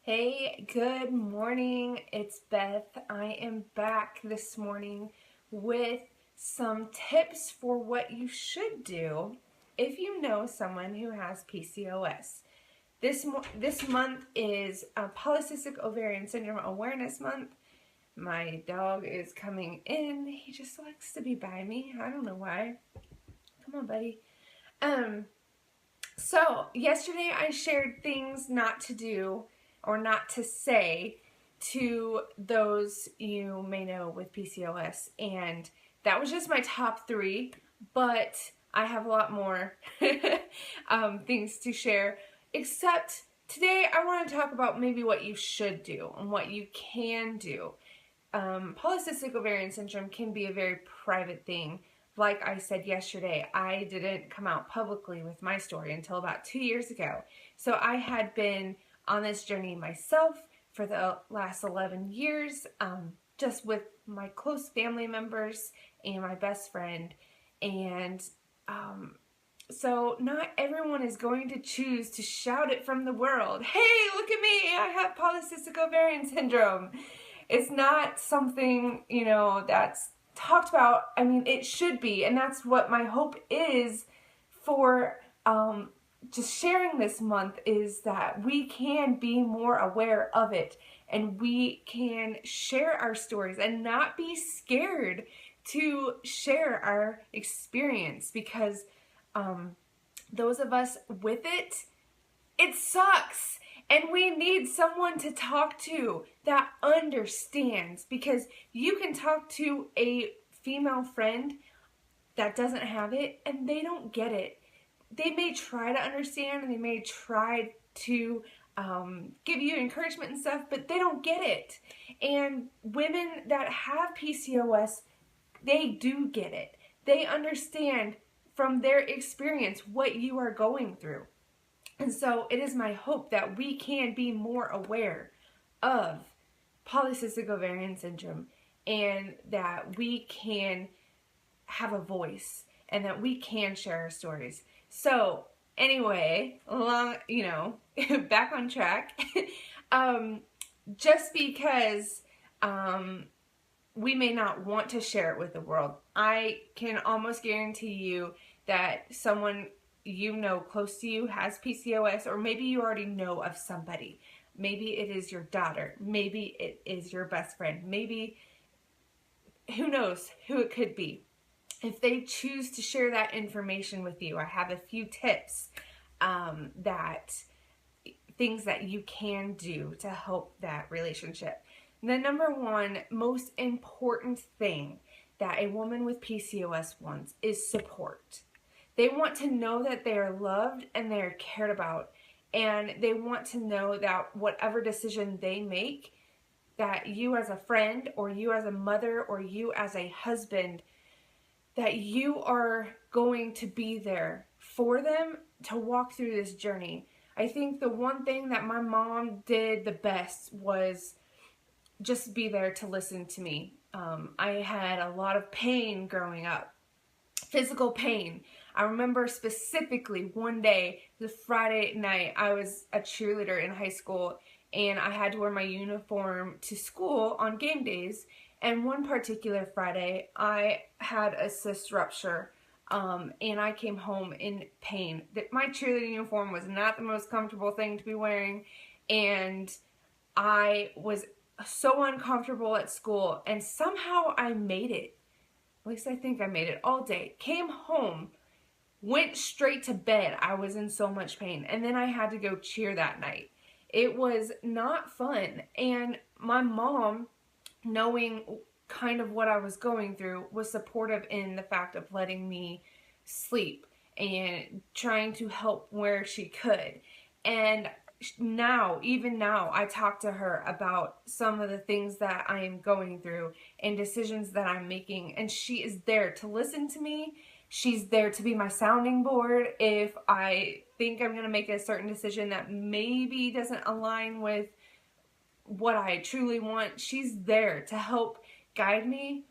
Hey, good morning. It's Beth. I am back this morning with some tips for what you should do if you know someone who has PCOS. This month is Polycystic Ovarian Syndrome Awareness Month. My dog is coming in. He just likes to be by me. I don't know why. Come on, buddy. So yesterday I shared things not to do or not to say to those you may know with PCOS, and that was just my top 3, but I have a lot more things to share, except today I want to talk about maybe what you should do and what you can do. Polycystic ovarian syndrome can be a very private thing. Like I said yesterday, I didn't come out publicly with my story until about 2 years ago. So I had been on this journey myself for the last 11 years, just with my close family members and my best friend. And so not everyone is going to choose to shout it from the world. Hey, look at me, I have polycystic ovarian syndrome. It's not something, that's talked about. I mean, it should be, and that's what my hope is for just sharing this month, is that we can be more aware of it and we can share our stories and not be scared to share our experience, because those of us with it sucks. And we need someone to talk to that understands, because you can talk to a female friend that doesn't have it and they don't get it. They may try to understand and they may try to give you encouragement and stuff, but they don't get it. And women that have PCOS, they do get it. They understand from their experience what you are going through. And so it is my hope that we can be more aware of polycystic ovarian syndrome, and that we can have a voice and that we can share our stories. So anyway, back on track. Just because we may not want to share it with the world, I can almost guarantee you that someone close to you has PCOS, or maybe you already know of somebody. Maybe it is your daughter. Maybe it is your best friend. Maybe, who knows who it could be. If they choose to share that information with you, I have a few tips, things that you can do to help that relationship. The number one most important thing that a woman with PCOS wants is support. They want to know that they are loved and they are cared about, and they want to know that whatever decision they make, that you as a friend or you as a mother or you as a husband, that you are going to be there for them to walk through this journey. I think the one thing that my mom did the best was just be there to listen to me. I had a lot of pain growing up, physical pain. I remember specifically one day, the Friday night, I was a cheerleader in high school, and I had to wear my uniform to school on game days. And one particular Friday, I had a cyst rupture, and I came home in pain. My cheerleading uniform was not the most comfortable thing to be wearing, and I was so uncomfortable at school, and somehow I made it. At least I think I made it all day. Came home, went straight to bed. I was in so much pain. And then I had to go cheer that night. It was not fun. And my mom, knowing kind of what I was going through, was supportive in the fact of letting me sleep and trying to help where she could. And even now, I talk to her about some of the things that I am going through and decisions that I'm making, and she is there to listen to me. She's there to be my sounding board if I think I'm going to make a certain decision that maybe doesn't align with what I truly want. She's there to help guide me,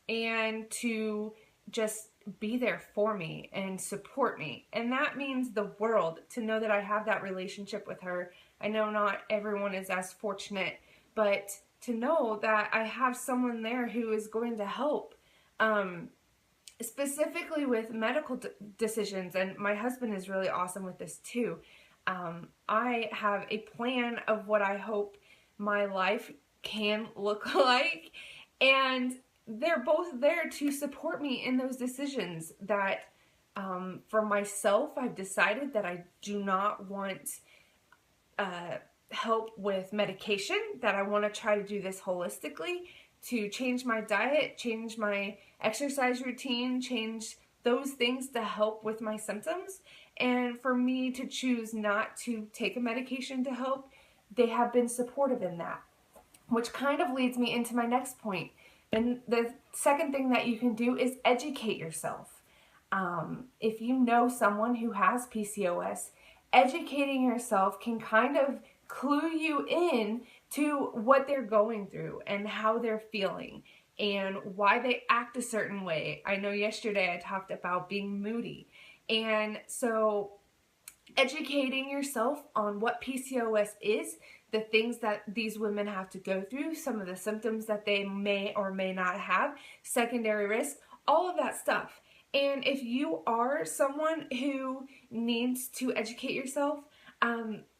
and to just be there for me and support me. And that means the world to know that I have that relationship with her. I know not everyone is as fortunate, but to know that I have someone there who is going to help, specifically with medical decisions. And my husband is really awesome with this too. I have a plan of what I hope my life can look like, and they're both there to support me in those decisions. That for myself, I've decided that I do not want help with medication, that I want to try to do this holistically, to change my diet, change my exercise routine, change those things to help with my symptoms. And for me to choose not to take a medication to help, they have been supportive in that. Which kind of leads me into my next point. And the second thing that you can do is educate yourself. If you know someone who has PCOS, educating yourself can kind of clue you in to what they're going through and how they're feeling and why they act a certain way. I know yesterday I talked about being moody. And so educating yourself on what PCOS is, the things that these women have to go through, some of the symptoms that they may or may not have, secondary risks, all of that stuff. And if you are someone who needs to educate yourself,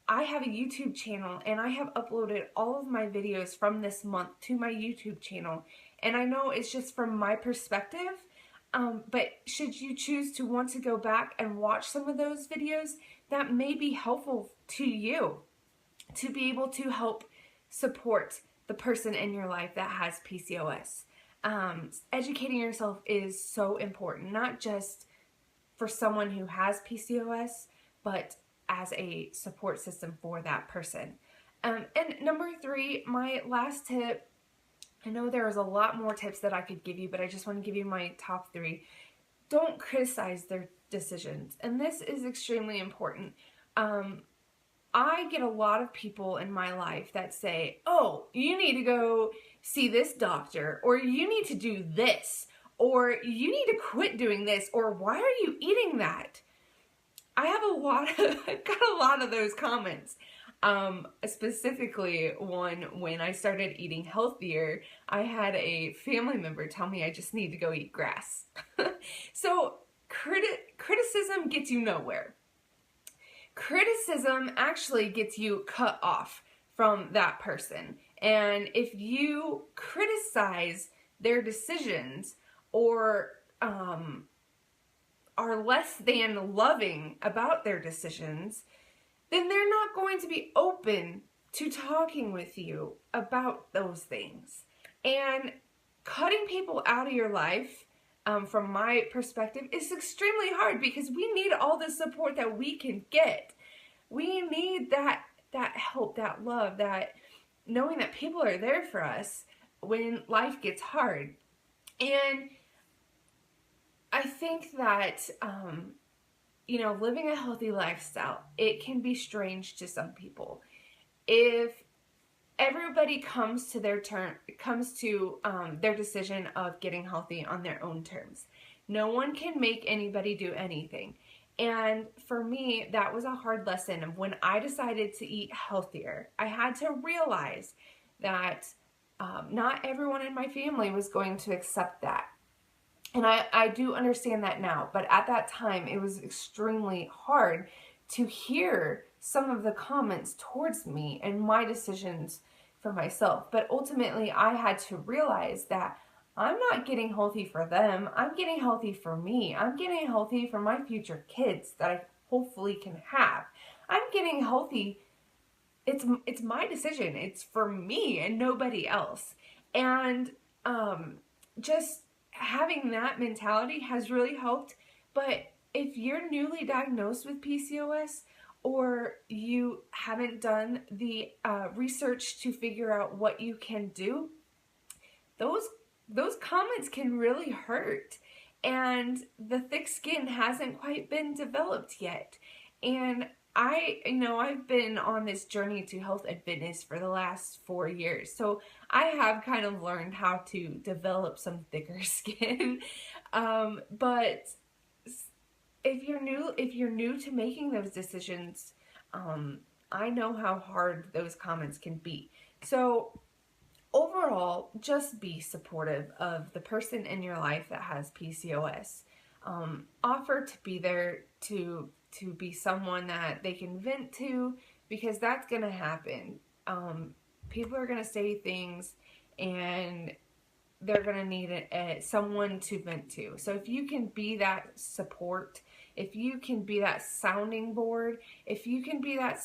I have a YouTube channel and I have uploaded all of my videos from this month to my YouTube channel. And I know it's just from my perspective, but should you choose to want to go back and watch some of those videos, that may be helpful to you to be able to help support the person in your life that has PCOS. Educating yourself is so important, not just for someone who has PCOS, but as a support system for that person. And number 3, my last tip, I know there's a lot more tips that I could give you, but I just want to give you my top 3. Don't criticize their decisions. And this is extremely important. I get a lot of people in my life that say, oh, you need to go see this doctor, or you need to do this, or you need to quit doing this, or why are you eating that? I've got a lot of those comments. Specifically one when I started eating healthier, I had a family member tell me I just need to go eat grass. So criticism gets you nowhere. Criticism actually gets you cut off from that person. And if you criticize their decisions or are less than loving about their decisions, then they're not going to be open to talking with you about those things. And cutting people out of your life, from my perspective, is extremely hard because we need all the support that we can get. We need that help, that love, that knowing that people are there for us when life gets hard. And I think that, living a healthy lifestyle, it can be strange to some people. If everybody comes to their decision of getting healthy on their own terms, no one can make anybody do anything. And for me, that was a hard lesson. And when I decided to eat healthier, I had to realize that not everyone in my family was going to accept that. And I do understand that now, but at that time, it was extremely hard to hear some of the comments towards me and my decisions for myself. But ultimately, I had to realize that I'm not getting healthy for them. I'm getting healthy for me. I'm getting healthy for my future kids that I hopefully can have. I'm getting healthy. It's my decision. It's for me and nobody else. And just having that mentality has really helped. But if you're newly diagnosed with PCOS, or you haven't done the research to figure out what you can do, those comments can really hurt. And the thick skin hasn't quite been developed yet. And I've been on this journey to health and fitness for the last 4 years. So I have kind of learned how to develop some thicker skin. But if you're new to making those decisions, I know how hard those comments can be. So overall, just be supportive of the person in your life that has PCOS. Offer to be there to be someone that they can vent to, because that's gonna happen. People are gonna say things, and they're going to need someone to vent to. So if you can be that support, if you can be that sounding board, if you can be that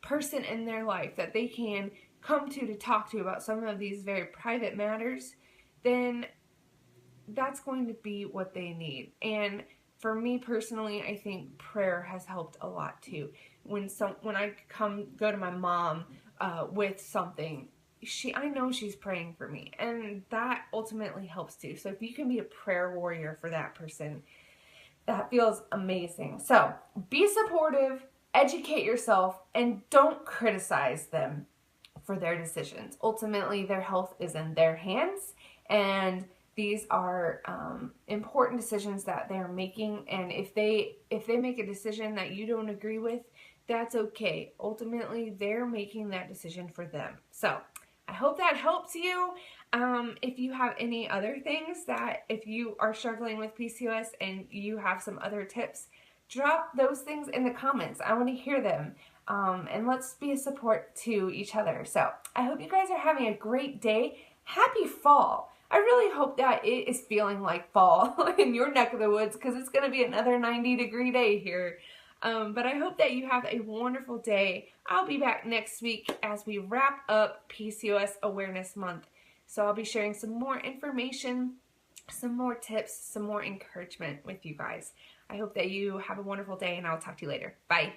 person in their life that they can come to talk to about some of these very private matters, then that's going to be what they need. And for me personally, I think prayer has helped a lot too. When I go to my mom with something, I know she's praying for me, and that ultimately helps too. So if you can be a prayer warrior for that person, that feels amazing. So be supportive, educate yourself, and don't criticize them for their decisions. Ultimately, their health is in their hands, and these are important decisions that they're making. And if they make a decision that you don't agree with, that's okay. Ultimately, they're making that decision for them. So I hope that helps you. If you have any other things if you are struggling with PCOS and you have some other tips, drop those things in the comments. I want to hear them. And let's be a support to each other. So I hope you guys are having a great day. Happy fall. I really hope that it is feeling like fall in your neck of the woods, because it's going to be another 90-degree day here. But I hope that you have a wonderful day. I'll be back next week as we wrap up PCOS Awareness Month. So I'll be sharing some more information, some more tips, some more encouragement with you guys. I hope that you have a wonderful day, and I'll talk to you later. Bye.